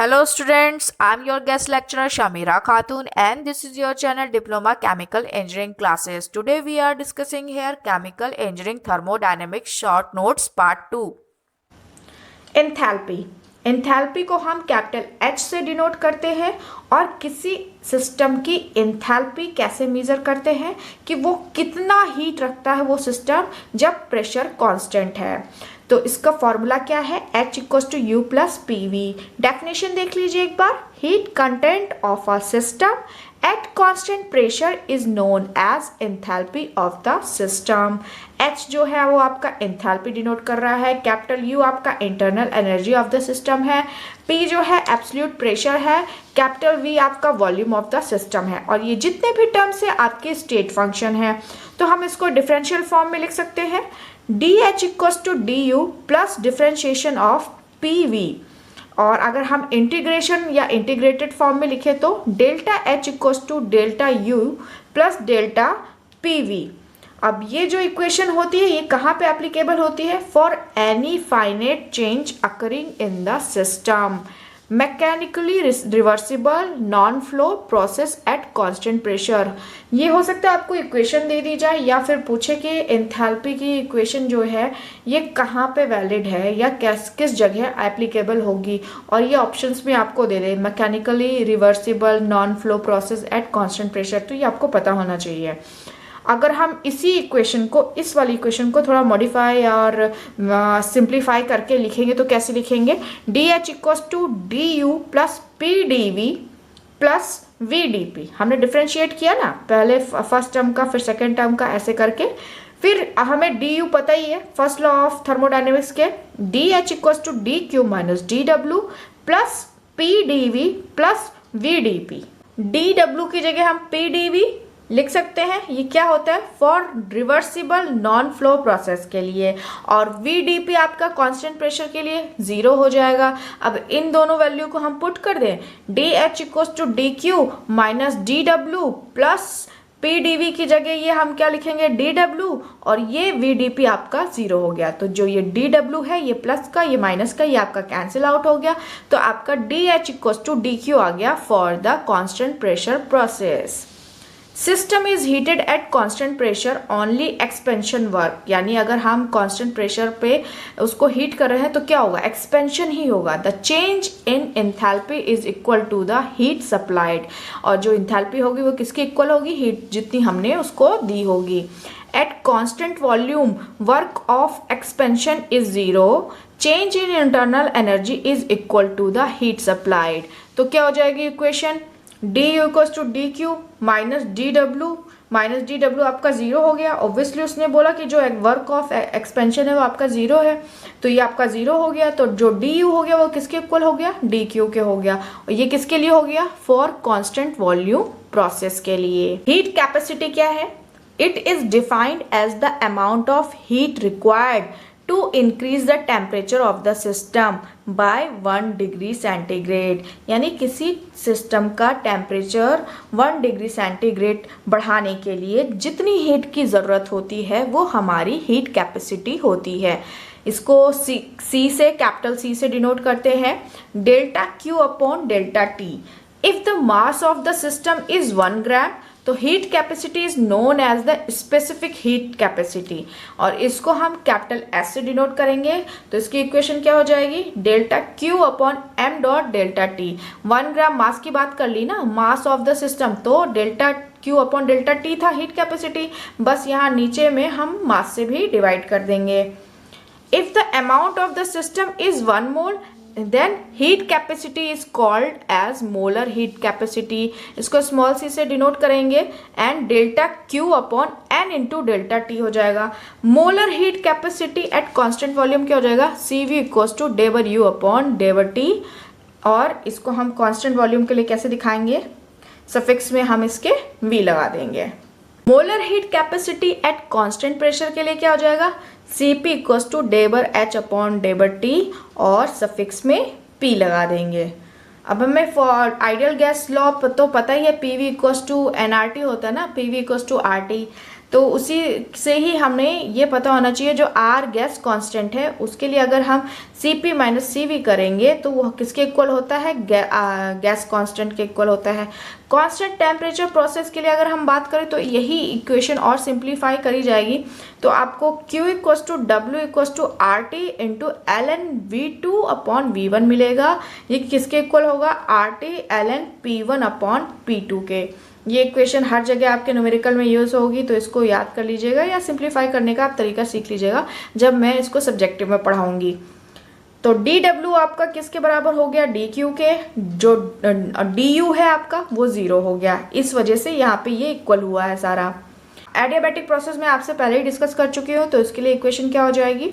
Hello students, I'm your guest lecturer Shamira Khatun and this is your channel Diploma Chemical Engineering classes. Today we are discussing here Chemical Engineering Thermodynamics Short Notes Part 2. Enthalpy enthalpy को हम capital H से denote करते हैं और किसी system की enthalpy कैसे major करते हैं कि वो कितना हीट रखता है वो सिस्टम जब प्रेशर कांस्टेंट है। तो इसका फॉर्मूला क्या है, H equals to U plus PV। Definition देख लीजिए एक बार, heat content of a system at constant pressure is known as enthalpy of the system. H जो है वो आपका एंथैल्पी डिनोट कर रहा है, कैपिटल U आपका internal energy of the system है, P जो है एब्सोल्यूट प्रेशर है, कैपिटल V आपका वॉल्यूम ऑफ द सिस्टम है। और ये जितने भी टर्म्स है आपके स्टेट फंक्शन है, तो हम इसको डिफरेंशियल फॉर्म में लिख सकते हैं, dH equals to du plus differentiation of PV। और अगर हम इंटीग्रेशन या इंटीग्रेटेड फॉर्म में लिखे तो delta H equals to delta U plus delta PV। अब ये जो इक्वेशन होती है ये कहाँ पे एप्लीकेबल होती है, for any finite change occurring in the system, mechanically reversible non flow process at constant pressure. ये हो सकता है आपको इक्वेशन दे दी जाए या फिर पूछे कि एंथैल्पी की इक्वेशन जो है ये कहाँ पे वैलिड है या किस जगह एप्लीकेबल होगी, और ये ऑप्शंस भी आपको दे दे, mechanically reversible non flow process at constant pressure, तो ये आपको पता होना चाहिए। अगर हम इसी इक्वेशन को, इस वाली इक्वेशन को थोड़ा मॉडिफाई और सिंप्लीफाई करके लिखेंगे तो कैसे लिखेंगे, DH equals to DU plus PdV plus VdP। हमने डिफ्रेंशिएट किया ना, पहले फर्स्ट टर्म का फिर सेकेंड टर्म का ऐसे करके, फिर हमें DU पता ही है फर्स्ट लॉ ऑफ थर्मोडायनेमिक्स के, DH equals to DQ minus DW plus PdV plus VdP। DW की जगह हम PdV लिख सकते हैं, ये क्या होता है, for reversible non flow process के लिए, और VdP आपका कांस्टेंट प्रेशर के लिए 0 हो जाएगा। अब इन दोनों वैल्यू को हम पुट कर दें, DH equals to DQ minus DW plus PdV की जगह ये हम क्या लिखेंगे, DW, और ये VdP आपका 0 हो गया। तो जो ये DW है ये प्लस का ये माइनस का ये आपका कैंसिल आउट हो गया, तो आपका DH इक्वल्स टू DQ आ गया for the constant pressure process. System is heated eight constant pressure only expansion work, यानी अगर हम कांस्टेंट प्रेशर पे उसको हीट कर रहे हैं तो क्या होगा, एक्सपेंशन ही होगा। The change in enthalpy is equal to the heat supplied, और जो एंथैल्पी होगी वो किसकी इक्वल होगी, हीट जितनी हमने उसको दी होगी। At constant volume work of expansion is 0, change in internal energy is equal to the heat supplied. तो क्या हो जाएगी equation, DU equals to DQ minus DW आपका 0 हो गया। ऑब्वियसली उसने बोला कि जो वर्क ऑफ एक्सपेंशन है वो आपका 0 है, तो ये आपका 0 हो गया, तो जो DU हो गया वो किसके इक्वल हो गया, DQ के हो गया। और ये किसके लिए हो गया, फॉर कांस्टेंट वॉल्यूम प्रोसेस के लिए। हीट कैपेसिटी क्या है, it is defined as the amount of heat required to increase the temperature of the system by 1 degree centigrade, यानी किसी सिस्टम का टेम्परेचर 1 डिग्री सेंटीग्रेड बढ़ाने के लिए जितनी हीट की ज़रूरत होती है वो हमारी हीट कैपेसिटी होती है। इसको C से, कैपिटल C से डिनोट करते हैं, delta Q upon delta T। If the mass of the system is 1 gram, तो heat capacity is known as the specific heat capacity, और इसको हम कैपिटल S से डिनोट करेंगे। तो इसकी इक्वेशन क्या हो जाएगी, delta Q upon m dot delta T। 1 ग्राम मास की बात कर ली ना, मास ऑफ द सिस्टम, तो delta Q upon delta T था हीट कैपेसिटी, बस यहाँ नीचे में हम मास से भी डिवाइड कर देंगे। If the amount of the system is 1 mole, then heat capacity is called as molar heat capacity। इसको स्मॉल c से डिनोट करेंगे and delta Q upon n into delta T हो जाएगा। Molar heat capacity at constant volume क्या हो जाएगा, CV equals to del U upon del T, और इसको हम कांस्टेंट वॉल्यूम के लिए कैसे दिखाएंगे, सफिक्स में हम इसके V लगा देंगे। Molar heat capacity at constant pressure के लिए क्या हो जाएगा, Cp equals to del H upon del T, और सफिक्स में P लगा देंगे। अब हमें फॉर आइडियल गैस लॉ तो पता ही है, PV इक्वल्स टू nRT होता है ना, PV इक्वल्स टू RT। तो उसी से ही हमें ये पता होना चाहिए जो आर गैस कांस्टेंट है उसके लिए अगर हम Cp माइनस CV करेंगे तो वो किसके इक्वल होता है, गैस कांस्टेंट के इक्वल होता है। कांस्टेंट टेम्परेचर प्रोसेस के लिए अगर हम बात करें तो यही इक्वेशन और सिंप्लीफाई करी जाएगी। तो आपको Q equals to W equals to RT into ln V2 upon V1 मिलेगा। ये किसके इक्वल होगा, RT ln P1 upon P2 के। ये इक्वेशन हर जगह आपके न्यूमेरिकल में यूज़ होगी, तो इसको याद कर लीजिएगा या सिंप्लीफाई करने का आप तरीका सीख लीजिएगा जब मैं इसको सब्जेक्टिव में पढ़ाऊंगी। तो dw आपका किसके बराबर हो गया, dq के। जो du है आपका वो 0 हो गया, इस वजह से यहाँ पे ये इक्वल हुआ है सारा। एडियाबैटिक प्रोसेस में आपसे पहले ही डिस्कस कर चुकी हूँ, तो इसके लिए इक्वेशन क्या हो जाएगी,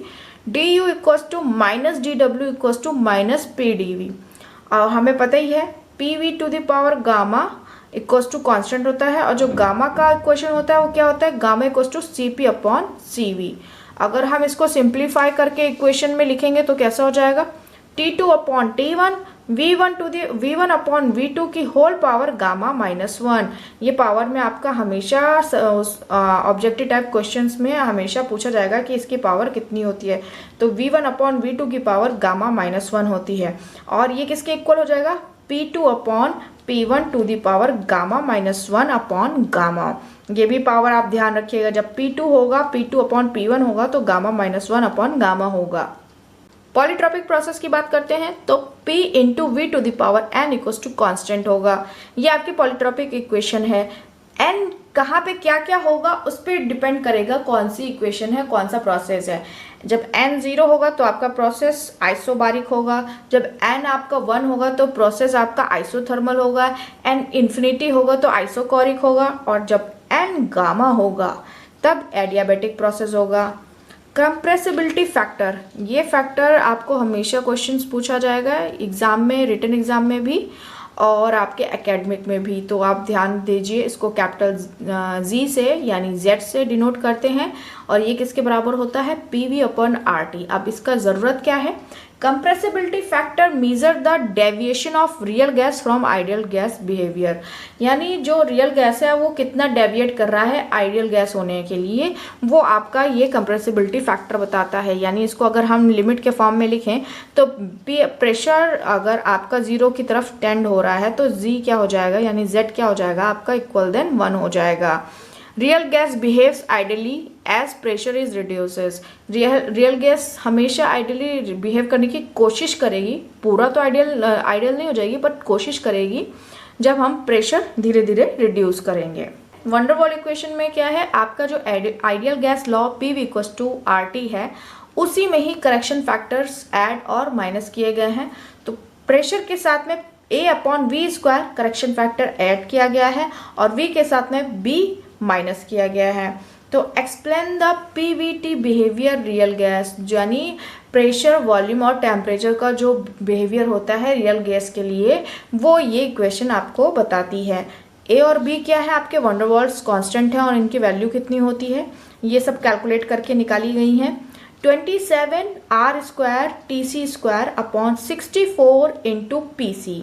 du equals to minus dw equals to minus pdv। और हमें पता ही है pv to the power gamma equals to constant होता है, और जो गामा का इक्वेशन होता है वो क्या होता है, gamma equals to Cp upon CV। अगर हम इसको सिंप्लीफाई करके इक्वेशन में लिखेंगे तो कैसा हो जाएगा, T2 upon T1 V1 upon V2 की होल पावर गामा माइनस 1। ये पावर में आपका हमेशा ऑब्जेक्टिव टाइप क्वेश्चंस में हमेशा पूछा जाएगा कि इसकी पावर कितनी होती है। तो V1 अपॉन V2 की पावर गामा माइनस 1 होती है, और ये किसके इक्वल हो जाएगा, P2 upon P1 to the power gamma minus 1 upon gamma. ये भी पावर आप ध्यान रखिएगा, जब P2 होगा, P2 अपॉन P1 होगा तो गामा माइनस 1 अपॉन गामा होगा। पॉलीट्रॉपिक प्रोसेस की बात करते हैं तो P into V to the power n equals to constant होगा। ये आपकी पॉलीट्रॉपिक इक्वेशन है। n कहाँ पे क्या क्या होगा उस पर डिपेंड करेगा कौन सी इक्वेशन है, कौन सा प्रोसेस है। जब n 0 होगा तो आपका प्रोसेस आइसोबारिक होगा, जब n आपका 1 होगा तो प्रोसेस आपका आइसोथर्मल होगा, n इन्फिनिटी होगा तो आइसोकोरिक होगा, और जब n गामा होगा तब एडियाबैटिक प्रोसेस होगा। कंप्रेसिबिलिटी फैक्टर, ये फैक्टर आपको हमेशा क्वेश्चंस पूछा जाएगा एग्जाम में, रिटन एग्जाम में भी और आपके एकेडमिक में भी। तो आप ध्यान दीजिए, इसको कैपिटल Z से यानी Z से डिनोट करते हैं, और ये किसके बराबर होता है, PV अपॉन RT। अब इसका ज़रूरत क्या है, compressibility factor measure the deviation of real gas from ideal gas behaviour. यानी जो रियल गैस है वो कितना डेविएट कर रहा है आइडियल गैस होने के लिए, वो आपका ये कंप्रेसिबिलिटी फैक्टर बताता है। यानी इसको अगर हम लिमिट के फॉर्म में लिखें तो प्रेशर अगर आपका 0 की तरफ टेंड हो रहा है तो Z क्या हो जाएगा, यानी Z क्या हो जाएगा आपका, इक्वल देन 1 हो जाएगा। Real gas behaves ideally as pressure is reduces. Real gas हमेशा आइडियली बिहेव करने की कोशिश करेगी, पूरा तो आइडियल नहीं हो जाएगी बट कोशिश करेगी जब हम प्रेशर धीरे धीरे रिड्यूस करेंगे। वंडर वॉल इक्वेशन में क्या है, आपका जो ideal gas law PV equals to RT है उसी में ही करेक्शन फैक्टर्स ऐड और माइनस किए गए हैं। तो प्रेशर के साथ में A upon V square correction factor add किया गया है और V के साथ में B माइनस किया गया है। तो explain the PVT behaviour real gas, यानी प्रेशर, वॉल्यूम और टेम्परेचर का जो बिहेवियर होता है रियल गैस के लिए, वो ये इक्वेशन आपको बताती है। A और B क्या है, आपके वंडरवॉल्स कांस्टेंट है और इनकी वैल्यू कितनी होती है ये सब कैलकुलेट करके निकाली गई हैं। 27 R square TC square upon 64 into PC।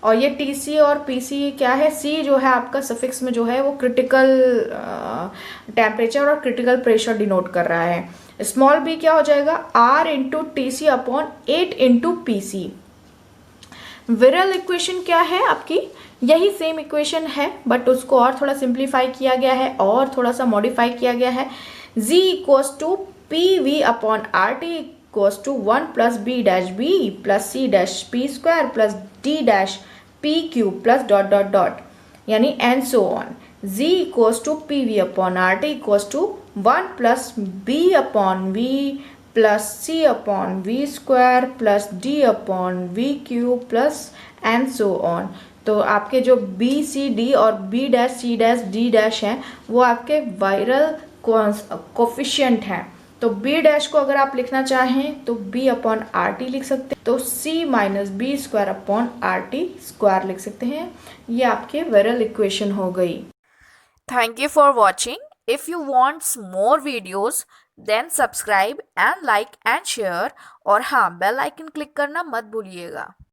और ये TC और PC क्या है, C जो है आपका सफिक्स में जो है वो क्रिटिकल टेम्परेचर और क्रिटिकल प्रेशर डिनोट कर रहा है। स्मॉल b क्या हो जाएगा, R into TC upon 8 into PC। विरल इक्वेशन क्या है आपकी, यही सेम इक्वेशन है बट उसको और थोड़ा सिंप्लीफाई किया गया है और थोड़ा सा मॉडिफाई किया गया है। Z equals to PV upon RT equals to 1 plus B dash B plus C dash P square plus D dash P cube plus dot dot dot, यानी and so on. Z equals to PV upon RT equals to 1 plus B upon V plus C upon V square plus D upon V cube plus and so on. तो आपके जो B C D और B dash C dash D dash हैं वो आपके viral coefficient हैं। तो B dash को अगर आप लिखना चाहें तो B अपॉन RT लिख सकते हैं, तो C minus B square upon RT square लिख सकते हैं। ये आपके वायरल इक्वेशन हो गई। Thank you for watching. If you want more videos, then subscribe and like and share. और हाँ, बेल आइकन क्लिक करना मत भूलिएगा।